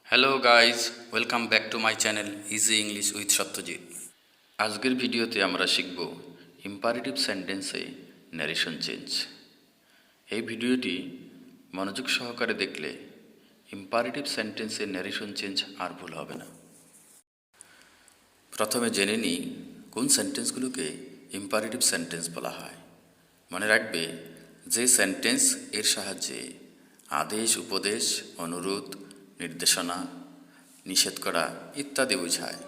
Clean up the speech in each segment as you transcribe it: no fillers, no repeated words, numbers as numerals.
Hello guys, welcome back to my channel easy English with Satyajit. আজকের ভিডিওতে আমরা শিখব ইম্পারেটিভ সেন্টেন্সে ন্যারেশন চেঞ্জ। এই ভিডিওটি মনোযোগ সহকারে দেখলে ইম্পারেটিভ সেন্টেন্সে ন্যারেশন চেঞ্জ আর ভুল হবে না। প্রথমে জেনে নিই কোন সেন্টেন্সগুলোকে ইম্পারেটিভ সেন্টেন্স বলা হয়। মনে রাখবে, যে সেন্টেন্স এর সাহায্যে আদেশ, উপদেশ, অনুরোধ, নির্দেশনা, নিষেধ করা ইত্যাদি বোঝায়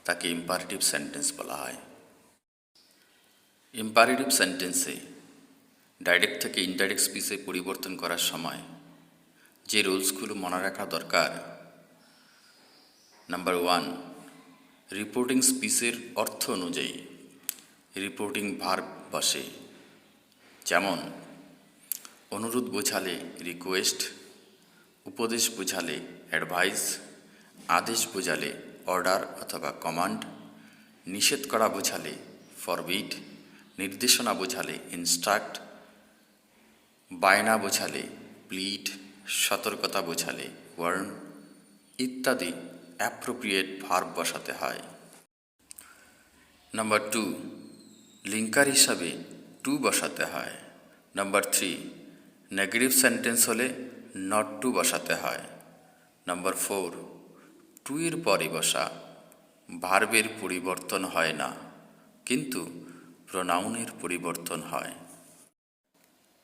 তাকে ইম্পারেটিভ সেন্টেন্স বলা হয়। ইম্পারেটিভ সেন্টেন্সে ডাইরেক্ট থেকে ইনডাইরেক্ট স্পিচে পরিবর্তন করার সময় যে রুলসগুলো মনে রাখা দরকার: নাম্বার 1, রিপোর্টিং স্পিচের অর্থ অনুযায়ী রিপোর্টিং ভার্ব বসে। যেমন অনুরোধ বোঝালে রিকোয়েস্ট, উপদেশ বোঝালে অ্যাডভাইস, আদেশ বোঝালে অর্ডার অথবা কমান্ড, নিষেধ করা বোঝালে ফরবিড, নির্দেশনা বোঝালে ইনস্ট্রাক্ট, বায়না বোঝালে প্লিড, সতর্কতা বোঝালে ওয়ার্ন ইত্যাদি অ্যাপ্রোপ্রিয়েট ভার্ব বসাতে হয়। নাম্বার 2, লিঙ্কার হিসাবে টু বসাতে হয়। নাম্বার 3, নেগেটিভ সেন্টেন্স হলে নট টু বসাতে হয়। নাম্বার 4, টু এর পরে বসা ভার্বের পরিবর্তন হয় না, কিন্তু প্রোনাউনের পরিবর্তন হয়।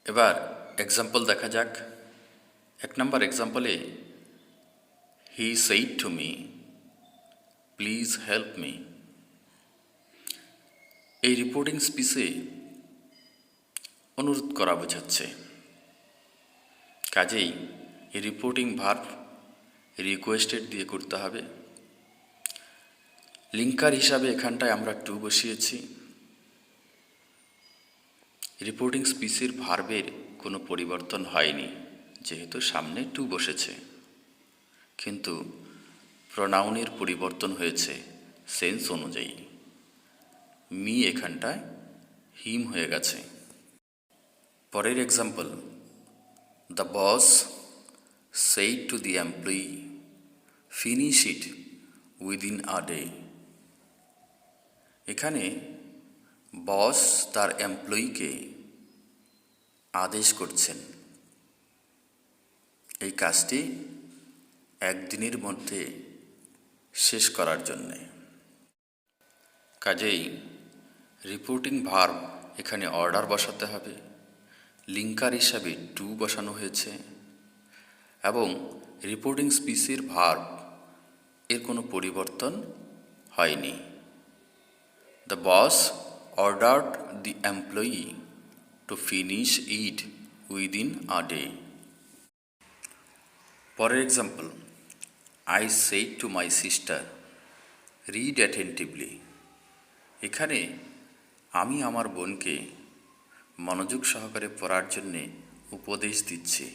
এবার এক্সাম্পল দেখা যাক। 1 নম্বর এক্সাম্পলে, he said to me, please help me. এই রিপোর্টিং স্পিচে অনুরোধ করা বোঝাচ্ছে, কাজেই এই রিপোর্টিং ভার্ব রিকোয়েস্টেড দিয়ে করতে হবে। লিঙ্কার হিসাবে এখানটায় আমরা টু বসিয়েছি। রিপোর্টিং স্পিচের ভার্বের কোনো পরিবর্তন হয়নি, যেহেতু সামনে টু বসেছে, কিন্তু প্রোনাউনের পরিবর্তন হয়েছে সেন্স অনুযায়ী। মি এখানটায় হিম হয়ে গেছে। পরের example, the boss said to the employee, finish it within a day. এখানে বস তার এমপ্লয়িকে আদেশ করছেন এই কাজটি একদিনের মধ্যে শেষ করার জন্যে। কাজেই রিপোর্টিং ভার্ব এখানে অর্ডার বসাতে হবে। লিঙ্কার হিসাবে টু বসানো হয়েছে এবং রিপোর্টিং স্পিচের ভার্ব এর কোনো পরিবর্তন হয়নি। The boss ordered the employee to finish it within a day. পরের example, I said to my sister, read attentively. এখানে আমি আমার বোনকে মনোযোগ সহকারে পড়ার জন্যে উপদেশ দিচ্ছি।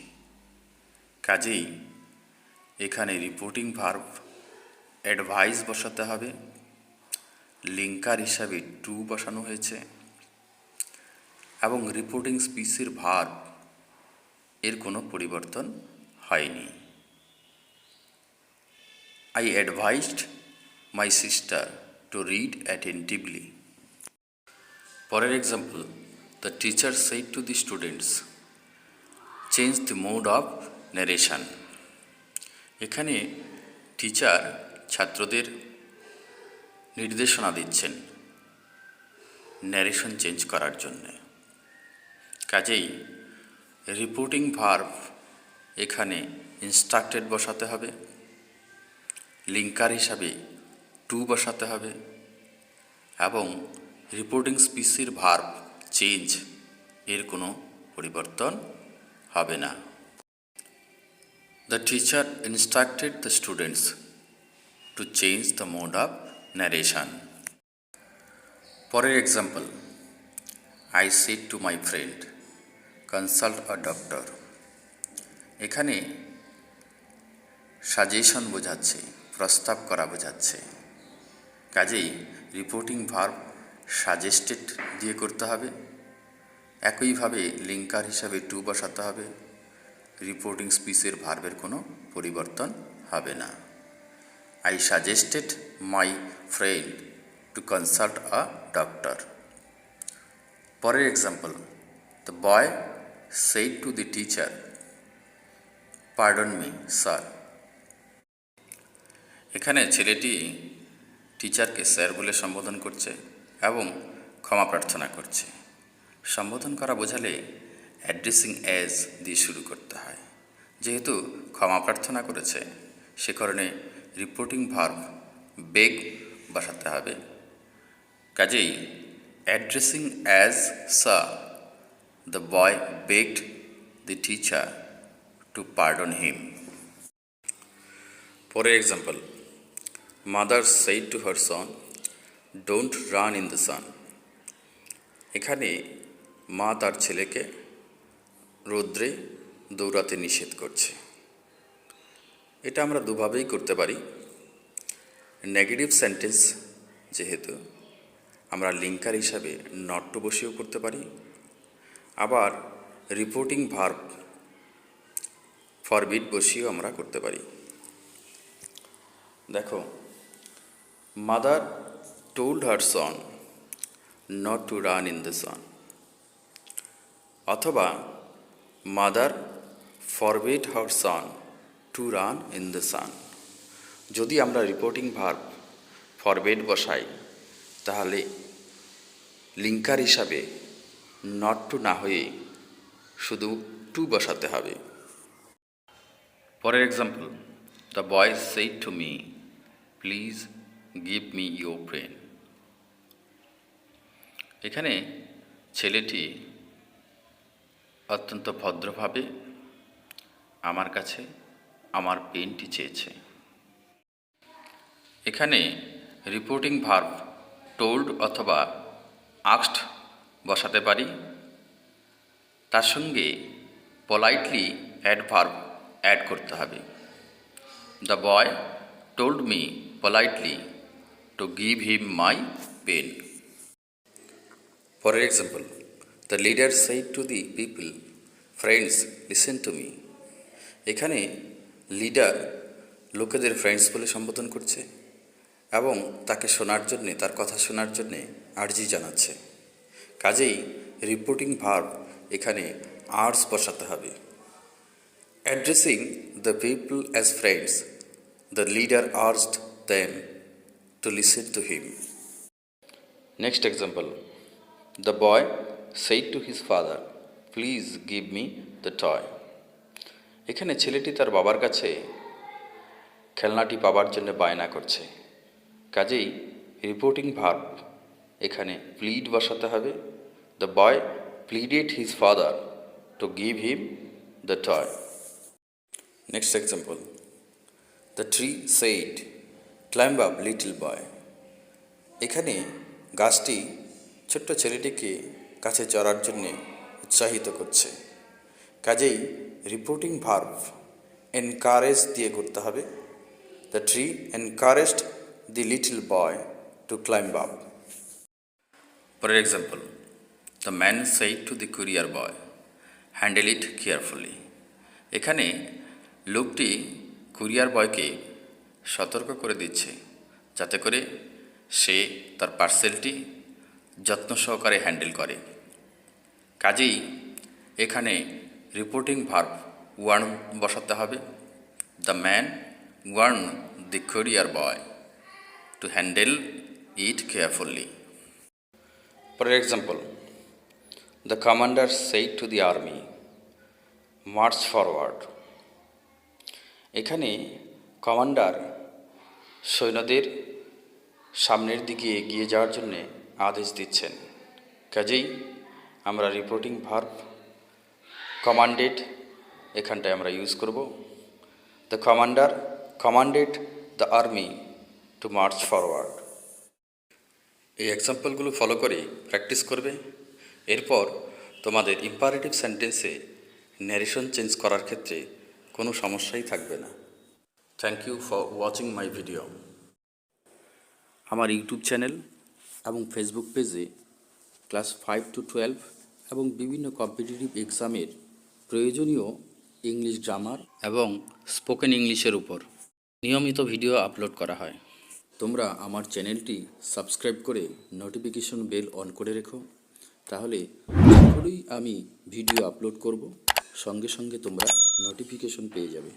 কাজেই এখানে রিপোর্টিং ভার্ব অ্যাডভাইস বসাতে হবে। লিঙ্কার হিসাবে টু বসানো হয়েছে এবং রিপোর্টিং স্পিচের ভার্ব এর কোনো পরিবর্তন হয়নি। I advised my sister to read attentively. পরের example, the teacher said to the students, change the mode of narration. এখানে টিচার ছাত্রদের নির্দেশনা দিচ্ছেন ন্যারেশন চেঞ্জ করার জন্যে। কাজেই রিপোর্টিং ভার্ব এখানে ইনস্ট্রাক্টেড বসাতে হবে। লিঙ্কার হিসাবে টু বসাতে হবে এবং রিপোর্টিং স্পিচের ভার্ব চেঞ্জ এর কোনো পরিবর্তন হবে না। The teacher instructed the students to change the mode of narration. পরের example, I said to my friend, consult a doctor. এখানে সাজেশন বোঝাচ্ছে, প্রস্তাব করা বোঝাচ্ছে। কাজেই রিপোর্টিং ভার্ব সাজেস্টেড দিয়ে করতে হবে। একইভাবে লিঙ্কার হিসাবে টু বসাতে হবে। রিপোর্টিং স্পিচের ভার্বের কোনো পরিবর্তন হবে না। I suggested my friend to consult a doctor. পরের example, the boy said to the teacher, pardon me sir. এখানে ছেলেটি টিচারকে স্যার বলে সম্বোধন করছে এবং ক্ষমা প্রার্থনা করছে। সম্বোধন করা বোঝালে অ্যাড্রেসিং অ্যাজ দিয়ে শুরু করতে হয়। যেহেতু ক্ষমা প্রার্থনা করেছে সে কারণে রিপোর্টিং ভার্ব বেগ বসাতে হবে। কাজেই addressing as sir, the boy begged the teacher to pardon him. পরের example, mother said to her son, don't run in the sun. এখানে মা তার ছেলেকে রৌদ্রে দৌড়াতে নিষেধ করছে। এটা আমরা দুভাবেই করতে পারি। নেগেটিভ সেন্টেন্স যেহেতু আমরা লিঙ্কার হিসাবে নট টু বসিয়েও করতে পারি, আবার রিপোর্টিং ভার্ব ফরবিড বসিয়েও আমরা করতে পারি। দেখো, mother told her son not to run in the sun, অথবা mother forbid her son to run in the sun. যদি আমরা রিপোর্টিং ভার্ব ফরবিড বসাই তাহলে লিঙ্কার হিসাবে নট টু না হয়ে শুধু টু বসাতে হবে। পরের example, the boy said to me, please give me your pen. এখানে ছেলেটি অত্যন্ত ভদ্রভাবে আমার কাছে আমার পেনটি চেয়েছে। এখানে রিপোর্টিং ভার্ব টোল্ড অথবা আস্কড বসাতে পারি। তার সঙ্গে পোলাইটলি অ্যাডভার্ব অ্যাড করতে হবে। The boy told me politely to give him my pen. পরের example, the leader said to the people, friends listen to me. এখানে লিডার লোকেদের ফ্রেন্ডস বলে সম্বোধন করছে এবং তাকে শোনার জন্যে, তার কথা শোনার জন্যে আর্জি জানাচ্ছে। কাজেই রিপোর্টিং ভার্ব এখানে আর্জ বসাতে হবে। Addressing the people as friends, the leader urged them to listen to him. Next example, the boy said to his father, please give me the toy. এখানে ছেলেটি তার বাবার কাছে খেলনাটি পাবার জন্য বায়না করছে। কাজেই রিপোর্টিং ভার্ব এখানে প্লিড বসাতে হবে। The boy pleaded his father to give him the toy. Next example, the tree said climb up little boy. এখানে গাছটি ছোট্ট ছেলেটিকে কাছে চড়ার জন্যে উৎসাহিত করছে। কাজেই রিপোর্টিং ভার্ব এনকারেজ দিয়ে করতে হবে। The tree encouraged the little boy to climb up. পরের example, the man said to the courier boy, handle it carefully. এখানে লোকটি কুরিয়ার বয়কে সতর্ক করে দিচ্ছে যাতে করে সে তার পার্সেলটি যত্ন সহকারে হ্যান্ডেল করে। কাজেই এখানে রিপোর্টিং ভার্ব ওয়ার্ন বসাতে হবে। The man warn the courier boy to handle it carefully. পরের example, the commander said to the army, march forward. এখানে কমান্ডার সৈন্যদের সামনের দিকে এগিয়ে যাওয়ার জন্যে আদেশ দিচ্ছেন। কাজেই আমরা রিপোর্টিং ভার্ব কমান্ডেড এখানটায় আমরা ইউজ করব। The commander commanded the army to march forward. এই এক্সাম্পলগুলো ফলো করে প্র্যাকটিস করবে। এরপর তোমাদের ইম্পারেটিভ সেন্টেন্সে ন্যারেশন চেঞ্জ করার ক্ষেত্রে কোনো সমস্যাই থাকবে না। Thank you for watching my video. আমার ইউটিউব চ্যানেল এবং ফেসবুক পেজে ক্লাস 5 to 12 এবং বিভিন্ন কম্পিটিটিভ এক্সামের প্রয়োজনীয় ইংলিশ গ্রামার এবং স্পোকেন ইংলিশের উপর নিয়মিত ভিডিও আপলোড করা হয়। তোমরা আমার চ্যানেলটি সাবস্ক্রাইব করে নোটিফিকেশন বেল অন করে রেখো, তাহলে যখনই আমি ভিডিও আপলোড করব সঙ্গে সঙ্গে তোমরা নোটিফিকেশন পেয়ে যাবে।